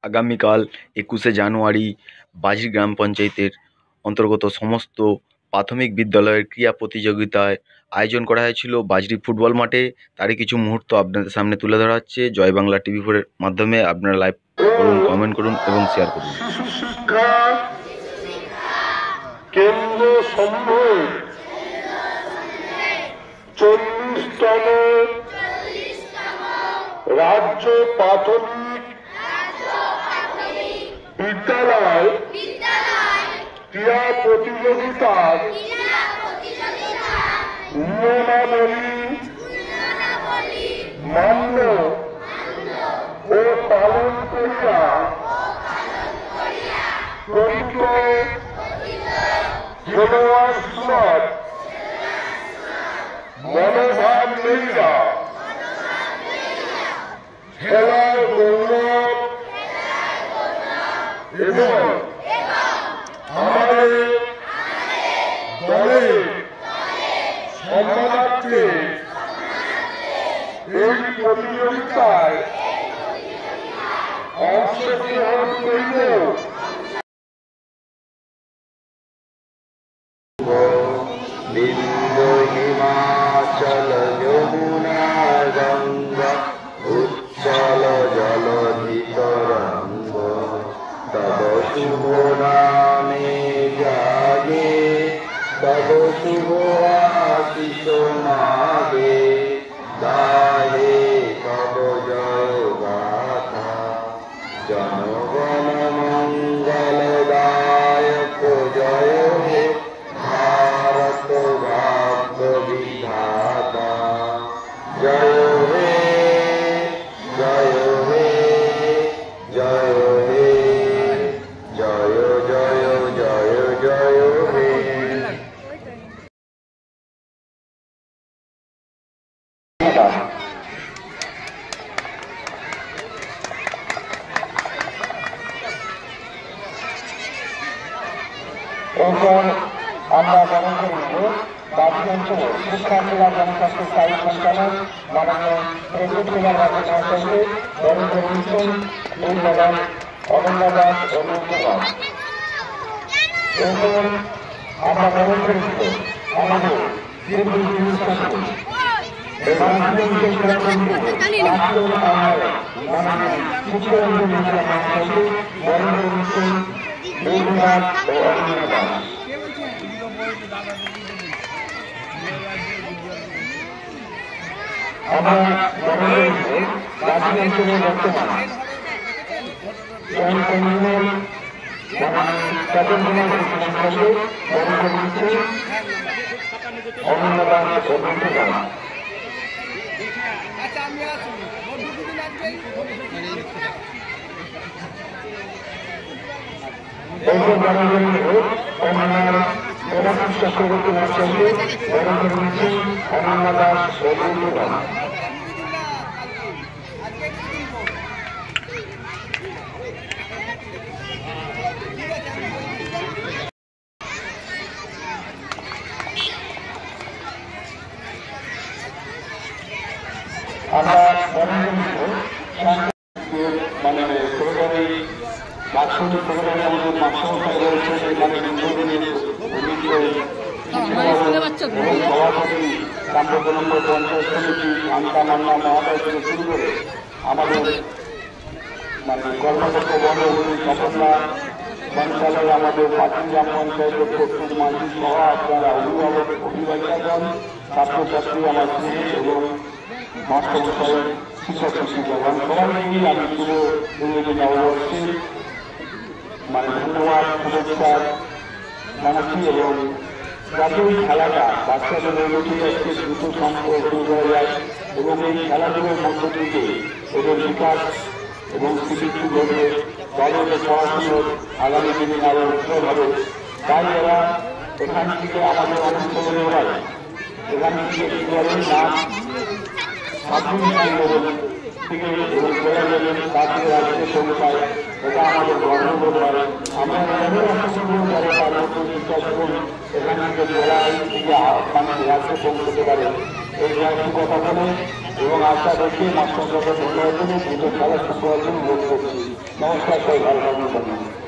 আগামীকাল ২১শে জানুয়ারি বাজরি গ্রাম পঞ্চায়েতের অন্তর্গত সমস্ত প্রাথমিক বিদ্যালয়ের ক্রীড়া প্রতিযোগিতার আয়োজন করা হয়েছিল বাজরি ফুটবল মাঠে। তারই কিছু মুহূর্ত আপনাদের সামনে তুলে ধরা হচ্ছে জয় বাংলা TV4-এর মাধ্যমে। আপনারা লাইক করুন, কমেন্ট করুন এবং শেয়ার করুন। শিশু শিক্ষা কেন্দ্র সমূহে 40তম রাজ্য প্রাথমিক বিদ্যালয় ক্রীড়া প্রতিযোগিতার নিয়মাবলী মান্য ও পালন করিয়া প্রকৃত খেলোয়াড় সুলভ মনোভাব লইয়া খেলার গৌরব এবং আমাদের দলের সম্মানার্থে এই প্রতিযোগিতায় অংশগ্রহণ করিব। বিন্দু হিমাচল যমুনা গঙ্গা উচ্চল জলধি তরঙ্গ তব শুভ নামে জাগে তব শুভ আশিস মাগে গাহে তব জয় গাথা জনগণ মঙ্গল দায়ক জয় হে ভারত ভাগ্য বিধাতা জয় হে জয় হে জয় হে জয় জয় জয় জয় হে। এরপর আমরা বরণ করিব বাজরি অঞ্চলের শিক্ষা ক্রীড়া জনস্বাস্থ্য স্থায়ী সঞ্চালক মাননীয় প্রেসিডেন্ট কুমার বাবু মহাশয়কে বরণ করে নিচ্ছেন এই ম্যাডাম অনন্যা দাস ও মুক্তবাদ। এরপর আমরা বরণ করিব আমাদের দিল্লি ইউনিভার্সিটি এবং বিশেষ রাষ্ট্রীয় মাননীয় চিত্তরঞ্জন মিশ্র মহাশয়কে বরণ করে নিচ্ছেন ধন্যবাদ ও অভিনন্দন। আমরা বাজরি অঞ্চলের বর্তমান জয়েন্ট কনভেনর তপন কুমার মহাশয়কে বরণ করে দিচ্ছে অভিনন্দন ও ধন্যবাদ। এরপর বরণ করে নিব দেবাশিস চক্রবর্তী মহাশয়কে বরণ করে নিচ্ছেন অনন্যা দাস ও ধন্যবাদ। আমরা বরণ করে নিব মানে প্রোগ্রামে বাৎসরিক প্রোগ্রামে আমাদের মাস্টার রয়েছে সেখানে সভাপতি কাম্যকলম্ব পঞ্চায়েত সমিতি আন্তা মান্না মহাদয় থেকে শুরু করে আমাদের মানে কর্মকর্তা বন্ধুগুলি সকলরা সঞ্চালক আমাদের পাঁচটি গ্রাম পঞ্চায়েতের প্রত্যেক মাঝি সহ আপনারা অভিভাবক অভিভাবিকাগণ ছাত্রছাত্রী আমার স্নেহ এবং মাস্টার মশাই শিক্ষক শিক্ষিকাগণ সবাই মিলে আমি পুরো ইংরেজি নববর্ষে মানে ধন্যবাদ শুভেচ্ছা জানাচ্ছি এবং যাতে এই খেলাটা বাচ্চাদের উঠে যাচ্ছে দ্রুত সম্পর্ক শুরু হয়ে যায় এবং এই খেলাধুলোর মধ্য থেকে ওদের বিকাশ এবং স্মৃতি ঘটবে দলের পড়াশুনোর আগামী দিনে আরো উজ্জ্বল হবে। তাই এরা এখান থেকে আমাদের অনুষ্ঠিত হয় এখান থেকে ক্রীড়ার নাম থেকে এবং খেলা যাবেন তার থেকে রাষ্ট্রীয় পৌঁছায় এটা আমাদের গর্ববোধ হয়। আমরা এভাবে অংশগ্রহণ করে তার মধ্যে শিক্ষা জীবন এখান থেকে জেলায় থেকে মানে রাজ্যে পৌঁছতে পারে এই কথা বলে এবং আশা রেখে মাস্টার দ্রুত খেলা শুরু করার জন্য অনুরোধ করছি। নমস্কার, সবাই ভালো থাকবেন।